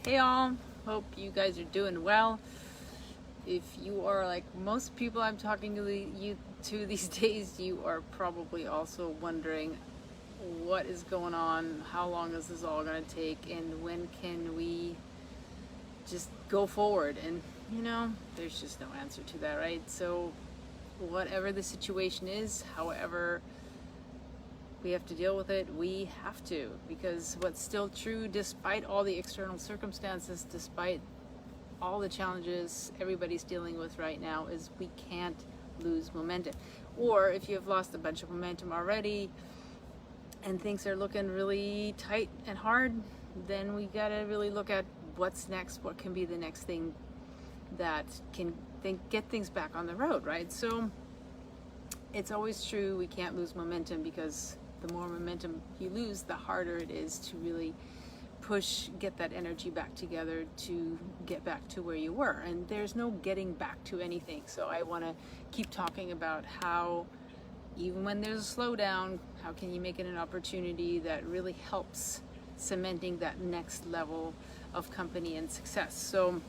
Hey all, hope you guys are doing well. If you are like most people I'm talking to these days, you are probably also wondering what is going on, how long is this all going to take, and when can we just go forward? And there's just no answer to that, right? So whatever the situation is, however we have to deal with it, we have to, because what's still true despite all the external circumstances, despite all the challenges everybody's dealing with right now, is we can't lose momentum. Or if you have lost a bunch of momentum already and things are looking really tight and hard, then we gotta really look at what's next, what can be the next thing that can get things back on the road, right? So it's always true, we can't lose momentum, because the more momentum you lose, the harder it is to really get that energy back together to get back to where you were. And there's no getting back to anything. So I want to keep talking about how, even when there's a slowdown, how can you make it an opportunity that really helps cementing that next level of company and success. So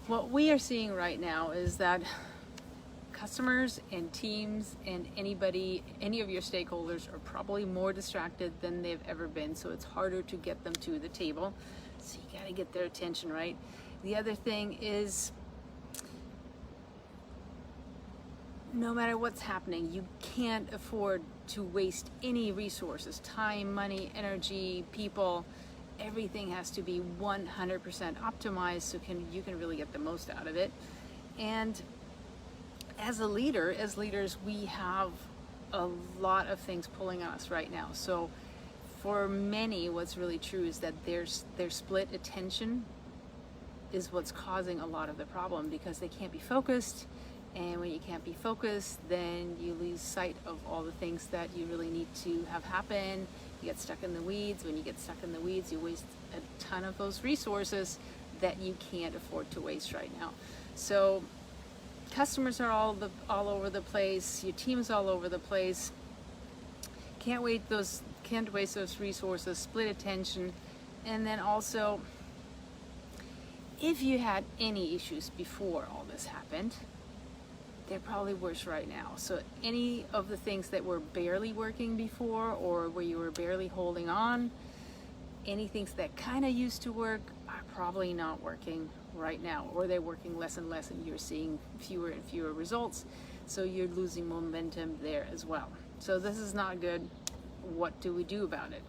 what we are seeing right now is that customers and teams and any of your stakeholders are probably more distracted than they've ever been, so it's harder to get them to the table. So you got to get their attention, right? The other thing is, no matter what's happening, you can't afford to waste any resources, time, money, energy, people. Everything has to be 100% optimized so you can really get the most out of it. And as leaders, we have a lot of things pulling on us right now. So for many, what's really true is that their split attention is what's causing a lot of the problem, because they can't be focused. And when you can't be focused, then you lose sight of all the things that you really need to have happen. You get stuck in the weeds. When you get stuck in the weeds, you waste a ton of those resources that you can't afford to waste right now. So customers are all over the place. Your team is all over the place. Can't waste those resources. Split attention. And then also, if you had any issues before all this happened, they're probably worse right now. So any of the things that were barely working before, or where you were barely holding on, any things that kind of used to work are probably not working right now, or they're working less and less, and you're seeing fewer and fewer results. So you're losing momentum there as well. So this is not good. What do we do about it?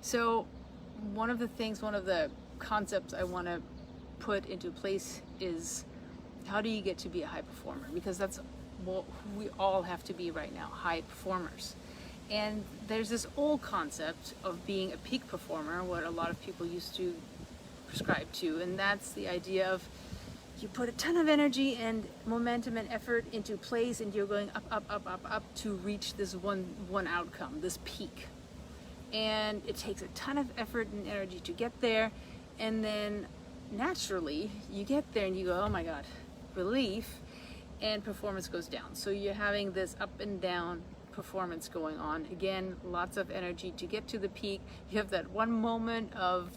So one of the concepts I want to put into place is, how do you get to be a high performer? Because that's what we all have to be right now, high performers. And there's this old concept of being a peak performer, what a lot of people used to prescribe to, and that's the idea of, you put a ton of energy and momentum and effort into place, and you're going up to reach this one outcome, this peak. And it takes a ton of effort and energy to get there, and then naturally you get there and you go, oh my god, relief, and performance goes down. So you're having this up and down performance going on. Again, lots of energy to get to the peak. You have that one moment of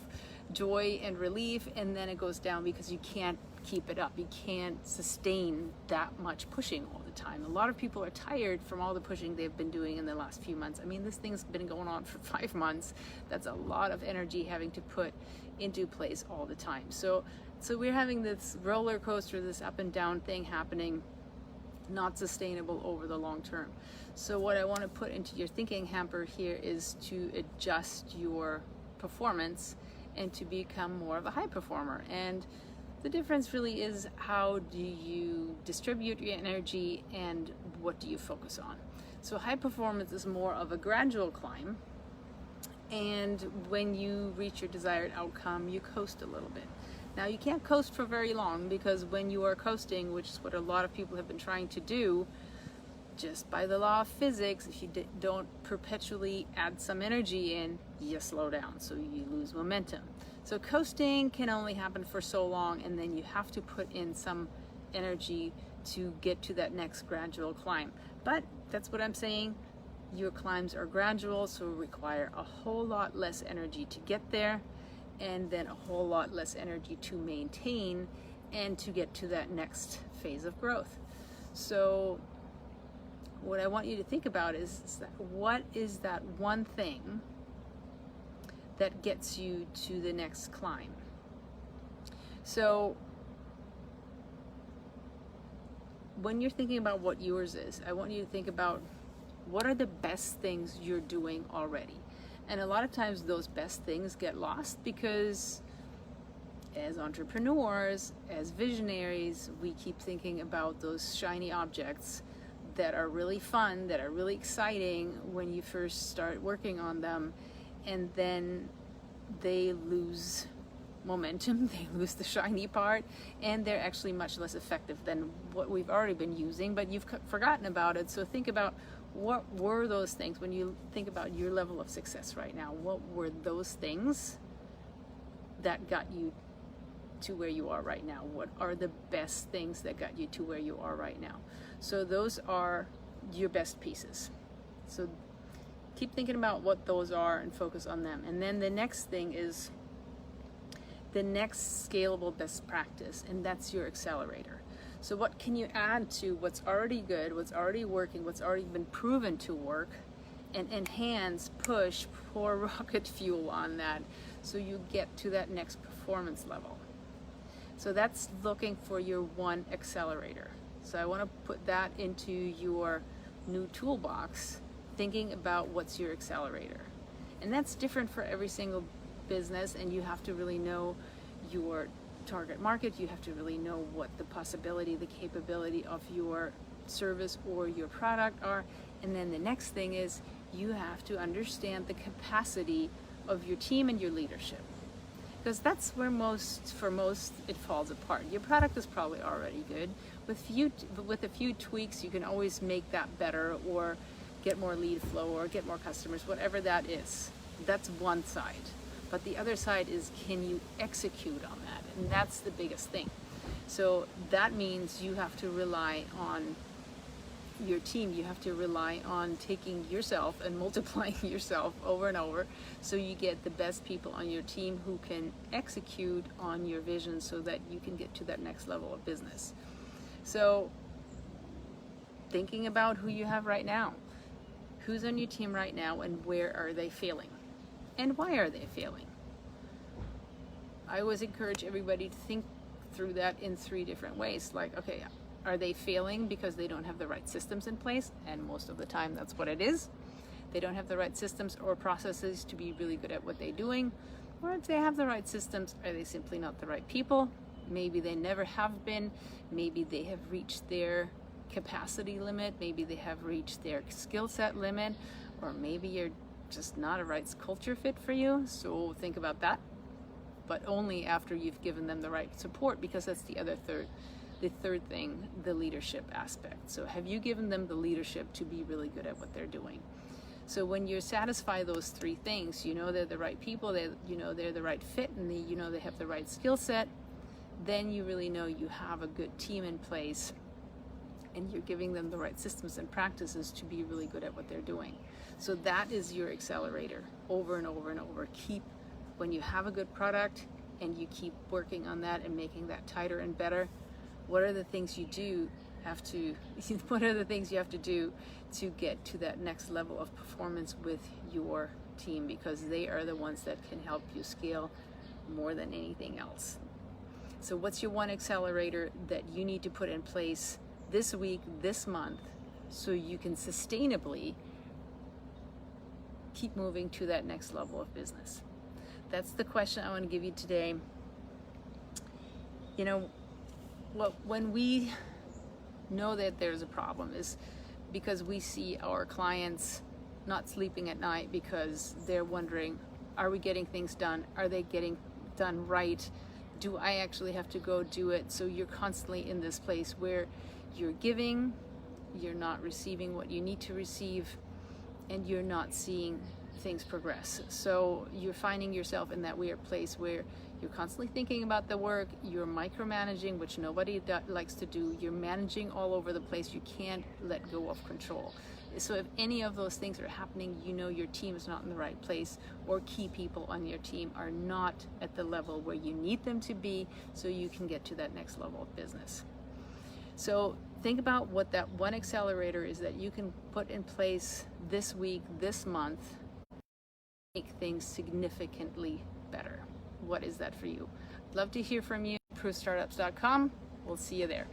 joy and relief, and then it goes down because you can't keep it up. You can't sustain that much pushing all the time. A lot of people are tired from all the pushing they've been doing in the last few months. I mean, this thing's been going on for 5 months. That's a lot of energy having to put into place all the time. So we're having this roller coaster, this up and down thing happening, not sustainable over the long term. So what I want to put into your thinking hamper here is to adjust your performance and to become more of a high performer. And the difference really is, how do you distribute your energy and what do you focus on? So high performance is more of a gradual climb, and when you reach your desired outcome, you coast a little bit. Now you can't coast for very long, because when you are coasting, which is what a lot of people have been trying to do, just by the law of physics, if you don't perpetually add some energy in, you slow down, so you lose momentum. So coasting can only happen for so long, and then you have to put in some energy to get to that next gradual climb. But that's what I'm saying. Your climbs are gradual, so require a whole lot less energy to get there. and then a whole lot less energy to maintain and to get to that next phase of growth. So what I want you to think about is that what is that one thing that gets you to the next climb? So when you're thinking about what yours is, I want you to think about what are the best things you're doing already. And a lot of times those best things get lost because as entrepreneurs, as visionaries, we keep thinking about those shiny objects that are really fun, that are really exciting when you first start working on them, and then they lose momentum, they lose the shiny part, and they're actually much less effective than what we've already been using, but you've forgotten about it. So think about what were those things when you think about your level of success right now. What were those things that got you to where you are right now? What are the best things that got you to where you are right now? So those are your best pieces. So keep thinking about what those are and focus on them. And then the next thing is the next scalable best practice, and that's your accelerator. So what can you add to what's already good, what's already working, what's already been proven to work, and enhance, push, pour rocket fuel on that so you get to that next performance level. So that's looking for your one accelerator. So I want to put that into your new toolbox, thinking about what's your accelerator. And that's different for every single business, and you have to really know your target market. You have to really know what the possibility, the capability of your service or your product are. And then the next thing is you have to understand the capacity of your team and your leadership, because that's where for most it falls apart. Your product is probably already good. With a few tweaks, you can always make that better, or get more lead flow, or get more customers, whatever that is. That's one side. But the other side is, can you execute on that? And that's the biggest thing. So that means you have to rely on your team. You have to rely on taking yourself and multiplying yourself over and over, so you get the best people on your team who can execute on your vision so that you can get to that next level of business. So thinking about who you have right now, who's on your team right now, and where are they failing, and why are they failing? I always encourage everybody to think through that in 3 different ways. Like, okay, are they failing because they don't have the right systems in place? And most of the time that's what it is. They don't have the right systems or processes to be really good at what they're doing. Or if they have the right systems, are they simply not the right people? Maybe they never have been. Maybe they have reached their capacity limit. Maybe they have reached their skill set limit. Or maybe you're just not a right culture fit for you. So think about that. But only after you've given them the right support, because that's the third thing, the leadership aspect. So have you given them the leadership to be really good at what they're doing? So when you satisfy those 3 things, you know they're the right people, they're the right fit, and they have the right skill set, then you really know you have a good team in place, and you're giving them the right systems and practices to be really good at what they're doing. So that is your accelerator, over and over and over. When you have a good product and you keep working on that and making that tighter and better, what are the things you have to do to get to that next level of performance with your team, because they are the ones that can help you scale more than anything else. So what's your one accelerator that you need to put in place this week, this month, so you can sustainably keep moving to that next level of business? That's the question I want to give you today. When we know that there's a problem, is because we see our clients not sleeping at night because they're wondering, are we getting things done? Are they getting done right? Do I actually have to go do it? So you're constantly in this place where you're giving, you're not receiving what you need to receive, and you're not seeing things progress. So you're finding yourself in that weird place where you're constantly thinking about the work, you're micromanaging, which nobody likes to do. You're managing all over the place. You can't let go of control. So if any of those things are happening, you know your team is not in the right place, or key people on your team are not at the level where you need them to be so you can get to that next level of business. So think about what that one accelerator is that you can put in place this week, this month, make things significantly better. What is that for you? I'd love to hear from you. ProofStartups.com. We'll see you there.